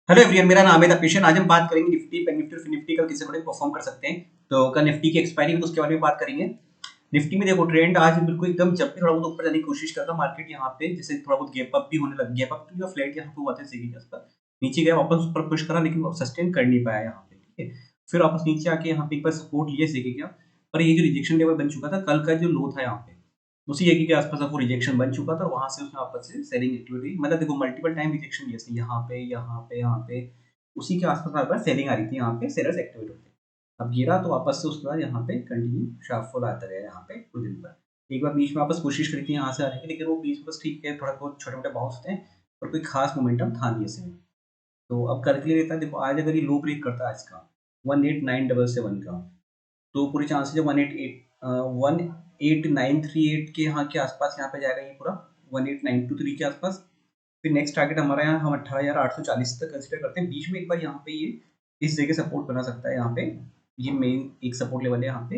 Hello everyone, मेरा नाम है तपिशन। आज हम बात करेंगे निफ्टी, बैंक निफ्टी और फिन निफ्टी कल किस अकॉर्डिंग परफॉर्म कर सकते हैं। तो कल निफ्टी की एक्सपायरी में तो उसके बारे में बात करेंगे। निफ्टी में देखो ट्रेंड आज बिल्कुल एकदम जब भी थोड़ा बहुत ऊपर जाने की कोशिश करता मार्केट यहाँ पे, जैसे थोड़ा बहुत गैप अप भी होने लग गैप अप या फ्लैट यहाँ पे हुआ था सीधी के आसपास, नीचे गया वापस ऊपर पुश करा लेकिन वो सस्टेन कर नहीं पाया यहाँ पे। ठीक है, फिर वापस नीचे आके यहाँ पे एक बार सपोर्ट लिए सीखे गया, पर ये जो रिजेक्शन लेवल बन चुका था कल का जो लो था यहाँ पे, उसी एकी के आसपास अब वो रिजेक्शन बन चुका था और वहां से उसने वापस से सेलिंग एक्टिविटी, मतलब देखो मल्टीपल टाइम रिजेक्शन लिया था यहाँ पे यहाँ पे यहाँ पे, उसी के आसपास बार बार सेलिंग आ रही थी यहाँ पे, सेलर्स एक्टिवेट होते। अब गिरा तो वापस से उसके बाद यहाँ पे कंटिन्यू शार्प फॉल आता रहा यहाँ पे कुछ दिन पर। एक बार बीच में वापस कोशिश करी थी यहाँ से आने की, लेकिन वो बीच में बस ठीक है, थोड़ा बहुत छोटे मोटे बाउंस होते हैं और कोई खास मोमेंटम था नहीं ऐसे में। तो अब कर के रहता है, देखो आज अगर ये लो ब्रेक करता है आज का 18977 का, तो पूरे चांसेस है 18938 के यहाँ के आसपास यहाँ पे जाएगा ये पूरा 18923 के आसपास। फिर नेक्स्ट टारगेट हमारा यहाँ हम 18,840 तक कंसीडर करते हैं। बीच में एक बार यहाँ पे ये इस जगह सपोर्ट बना सकता है, यहाँ पे ये मेन एक सपोर्ट लेवल है यहाँ पे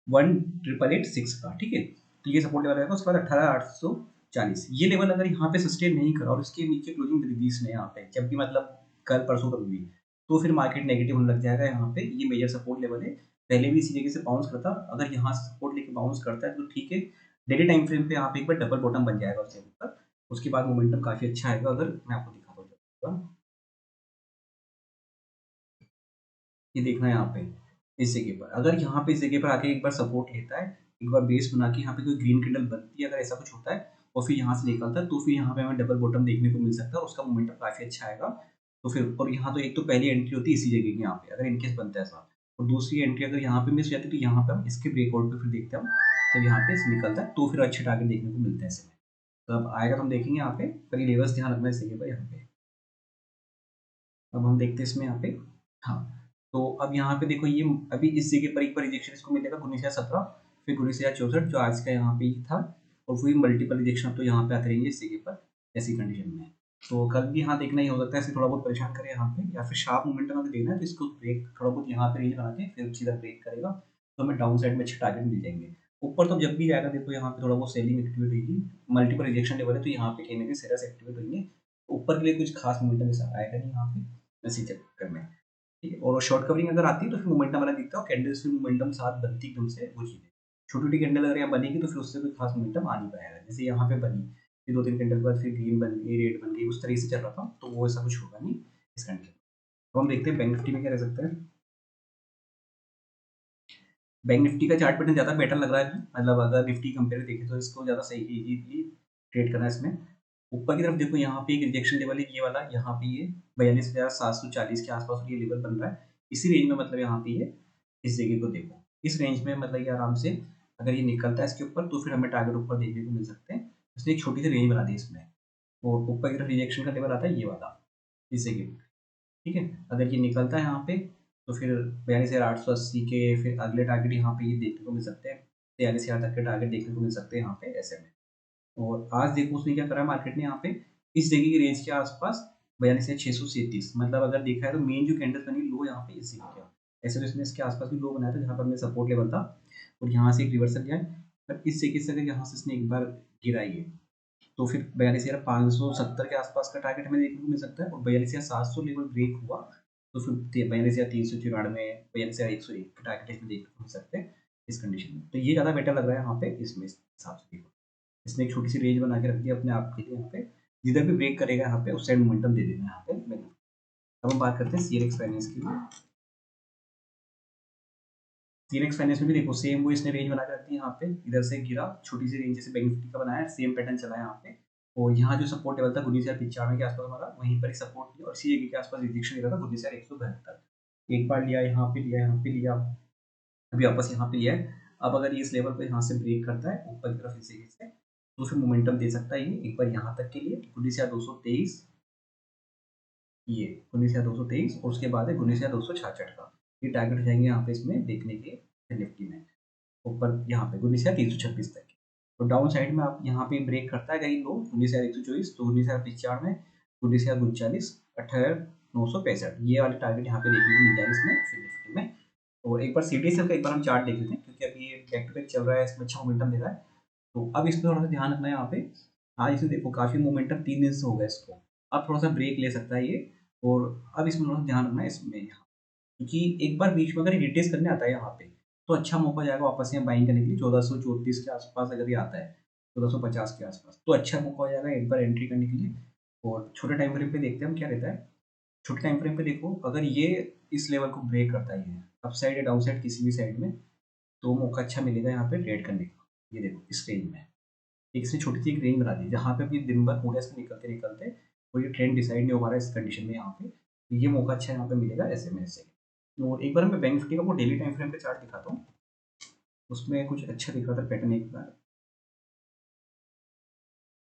18886 का। ठीक है, तो ये सपोर्ट लेवल रहेगा। उसके बाद 18,840 ये लेवल अगर यहाँ पे सस्टेन नहीं करा और इसके नीचे क्लोजिंग रिलीज ने यहाँ पे जब भी, मतलब कल परसों कभी भी, तो फिर मार्केट नेगेटिव होने लग जाएगा। यहाँ पे ये मेजर सपोर्ट लेवल है, पहले भी इसी जगह से बाउंस करता, अगर यहाँ से सपोर्ट लेके बाउंस करता है तो ठीक है। डेली टाइम फ्रेम पे यहाँ पे एक बार डबल बॉटम बन जाएगा उसके ऊपर, उसके बाद मोमेंटम काफी अच्छा आएगा। अगर मैं आपको दिखा दूँ, ये देखना है यहाँ पे इस जगह पर, अगर यहाँ पे इस जगह पर आके एक बार सपोर्ट लेता है, एक बार बेस बना के यहाँ पे कोई ग्रीन कैंडल बनती है, अगर ऐसा कुछ होता है और फिर यहाँ से निकलता है, तो फिर यहाँ पे हमें डबल बॉटम देखने को मिल सकता है और उसका मोमेंटम काफी अच्छा आएगा। तो फिर और यहाँ तो एक तो पहली एंट्री होती है इसी जगह की यहाँ पे, अगर इनकेस बनता है ऐसा, और दूसरी एंट्री अगर यहाँ पे मिस हो जाती है तो यहाँ पे हम इसके ब्रेकआउट पे फिर देखते हैं हम, जब यहाँ पे निकलता है तो फिर अच्छे टारगेट देखने को मिलते हैं ऐसे में। तो अब आएगा तो हम देखेंगे यहाँ पे, पर ये लेवल्स ध्यान रखना है इस जगह पर यहाँ पे। अब हम देखते हैं इसमें यहाँ पे, हाँ, तो अब यहाँ पे देखो ये अभी इस जगह पर एक बार रिजेक्शन इसको मिलेगा 19,017, फिर 19,064 जो आज का यहाँ पे था, और फिर मल्टीपल रिजेक्शन तो यहाँ पे आते रहेंगे इस जगह पर ऐसी कंडीशन में। तो कल भी यहाँ देखना ही हो सकता है, ऐसे थोड़ा बहुत परेशान करे यहाँ पे, या फिर शार्प मोमेंटम अगर देखना है तो इसको ब्रेक थोड़ा बहुत यहाँ पे रेंज बना के फिर सीधा ब्रेक करेगा, तो हमें डाउन साइड में अच्छे टारगेट मिल जाएंगे। ऊपर तो जब भी जाएगा देखो यहाँ पे थोड़ा बहुत सेलिंग एक्टिवेट होगी, मल्टीपल रिजेक्शन लेवल है तो यहाँ पे कहीं ना कहीं सेलर्स एक्टिवेट होंगे, ऊपर के लिए कुछ खास मोमेंटम ऐसा आएगा नहीं यहाँ पे इसी चक्कर में। ठीक है, और शॉर्ट कवरिंग अगर आती है तो फिर मोमेंटम वाला दिखता है, और कैंडल्स फिर मोमेंटम साथ बनती एकदम से वो चीज़ है। छोटी-छोटी कैंडल अगर यहाँ बनेगी तो फिर उससे कोई खास मोमेंटम आ नहीं पाएगा। जैसे यहाँ पे बनी, फिर 2-3 कैंडल के बाद फिर ग्रीन बन गई, रेड बन गई, उस तरीके से चल रहा था, तो वो ऐसा कुछ होगा नहीं इस कंडीशन में। तो हम देखते हैं बैंक निफ्टी में क्या रह सकता है। बैंक निफ्टी का चार्ट पैटर्न ज़्यादा बेटर लग रहा है, मतलब अगर निफ्टी कंपेयर देखें तो इसको ज़्यादा सही इजीली ट्रेड करना है इसमें। ऊपर की तरफ देखो यहाँ पे एक रिजेक्शन लेवल है ये वाला, यहाँ पे ये 42,740 के आसपास और ये लेवल बन रहा है इसी रेंज में, मतलब यहाँ पे ये इस जगह को देखो, इस रेंज में मतलब ये आराम से अगर ये निकलता है इसके ऊपर तो फिर हमें टारगेट ऊपर देखने को मिल सकते हैं। इसने एक छोटी सी रेंज बना दी इसमें, और ऊपर की तरफ रिजेक्शन का लेवल आता है ये वाला इस जगह पे। ठीक है, अगर ये निकलता है यहाँ पे तो फिर 42,880 के फिर अगले टारगेट यहाँ पे ये देखने को मिल सकते हैं, 43,000 तक के टारगेट देखने को मिल सकते हैं यहाँ पे ऐसे में। और आज देखो उसने क्या करा है मार्केट ने यहाँ पे इस जगह की रेंज के आसपास 42,637, मतलब अगर देखा है तो मेन जो कैंडल बनी लो यहाँ पे इसी का, ऐसे तो इसने इसके आसपास भी लो बनाया था जहाँ पर मेरा सपोर्ट लेवल था, और यहाँ से एक रिवर्सल गया है। पर इस जगह से अगर यहाँ से इसने एक बार गिराई है तो फिर 42,570 के आसपास का टारगेट हमें देखने को मिल सकता है, और 42,700 लेवल ब्रेक हुआ तो फिर 42,394, 42,101 के टारगेट इसमें देखने को मिल सकते हैं इस कंडीशन में। तो ये ज़्यादा बेटर लग रहा है यहाँ पे इसमें इस हिसाब से देखो। इसने एक छोटी सी रेंज बना के रख दिया अपने आप के लिए यहाँ पे, जिधर भी ब्रेक करेगा यहाँ पे उस साइड मोमेंटम दे देना यहाँ पे मैंने। अब हम बात करते हैं सीएलएक्स फाइनेंस की। सीएलएक्स फाइनेंस में भी देखो सेम वो इसने रेंज बना के रखी है यहाँ पे, इधर से गिरा छोटी सी रेंज जैसे बैंक निफ्टी का बनाया है, सेम पैटर्न चला है यहाँ पे। और यहाँ जो सपोर्ट लेवल था 19,095 के आसपास हमारा, वहीं पर ही सपोर्ट लिया और इसी जगह के आसपास रिजेक्शन ले रहा था 19,172, एक बार लिया यहाँ पे लिया यहाँ पे लिया, अभी वापस यहाँ पे लिया है। अब अगर ये इस लेवल पे यहाँ से ब्रेक करता है ऊपर की तरफ इस जगह से, तो फिर मोमेंटम दे सकता है ये एक बार यहाँ तक के लिए 19,223, ये 19,223 और उसके बाद है 19,266 का, ये टारगेट हो जाएंगे यहाँ पे इसमें देखने के निफ्टी में ऊपर यहाँ पे 19,326 तक के। तो डाउन साइड में आप यहाँ पे ब्रेक करता है कहीं लो 19,124, तो 19,95, 19,39, 18,965, ये वाले टारगेट यहाँ पे देखने को मिल जाएंगे इसमें फिर निफ्टी में। और एक बार सीटीएसएल का एक बार हम चार्ट देख लेते हैं, क्योंकि अभी ये बैक टू बैक चल रहा है, इसमें अच्छा मोमेंटम दे रहा है। तो अब इसमें थोड़ा सा ध्यान रखना है यहाँ पे। आज इसमें देखो काफी मोमेंटम 3 दिन से होगा इसको, अब थोड़ा सा ब्रेक ले सकता है ये, और अब इसमें थोड़ा ध्यान रखना है इसमें यहाँ, क्योंकि एक बार बीच में अगर रिट्रेस करने आता है यहाँ पे, तो अच्छा मौका जाएगा वापस यहाँ बाइंग करने के लिए 1434 के आसपास अगर ये आता है, 1450 के आसपास, तो अच्छा मौका हो जाएगा एक बार एंट्री करने के लिए। और छोटे टाइम फ्रेम पे देखते हैं हम क्या रहता है। छोटे टाइम फ्रेम पे देखो, अगर ये इस लेवल को ब्रेक करता है, ये अप साइड या डाउन साइड किसी भी साइड में, तो मौका अच्छा मिलेगा यहाँ पे ट्रेड करने का। ये देखो इस रेंज में एक इसने छोटी सी एक रेंज बना दी, जहाँ पे अभी दिन भर पूरे से निकलते निकलते और ये ट्रेंड डिसाइड नहीं हो पा रहा है इस कंडीशन में यहाँ पे, तो ये मौका अच्छा यहाँ पे मिलेगा ऐसे में से। और एक बार मैं बैंक निफ्टी का वो डेली टाइम फ्रेम पे चार्ट दिखाता हूँ, उसमें कुछ अच्छा दिख रहा था पैटर्न एक बार।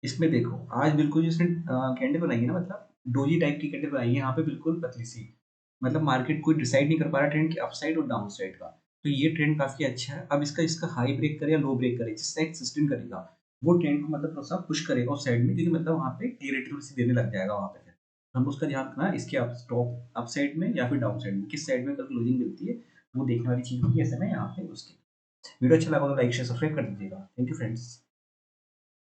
इसमें देखो आज बिल्कुल जिसने कैंडल बनाई है ना, मतलब डोजी टाइप की कैंडल बनाई है यहाँ पे बिल्कुल पतली सी, मतलब मार्केट कोई डिसाइड नहीं कर पा रहा ट्रेंड की अपसाइड और डाउन साइड का। तो ये ट्रेंड काफी अच्छा है। अब इसका इसका हाई ब्रेक करे या लो ब्रेक करे, जिस साइड सस्टेन करेगा वो ट्रेंड को मतलब थोड़ा सा पुश करेगा उस साइड में, क्योंकि मतलब वहाँ पे क्लियरिटी थोड़ी सी देने लग जाएगा वहाँ पे। फिर हम उसका ध्यान रखना है इसके अप स्टॉप अप साइड में या फिर डाउन साइड में, किस साइड में कल क्लोजिंग मिलती है, वो देखने वाली चीज होगी ऐसे में यहाँ पे उसकी। वीडियो अच्छा लगा तो लाइक शेयर सब्सक्राइब कर दीजिएगा। Thank you friends.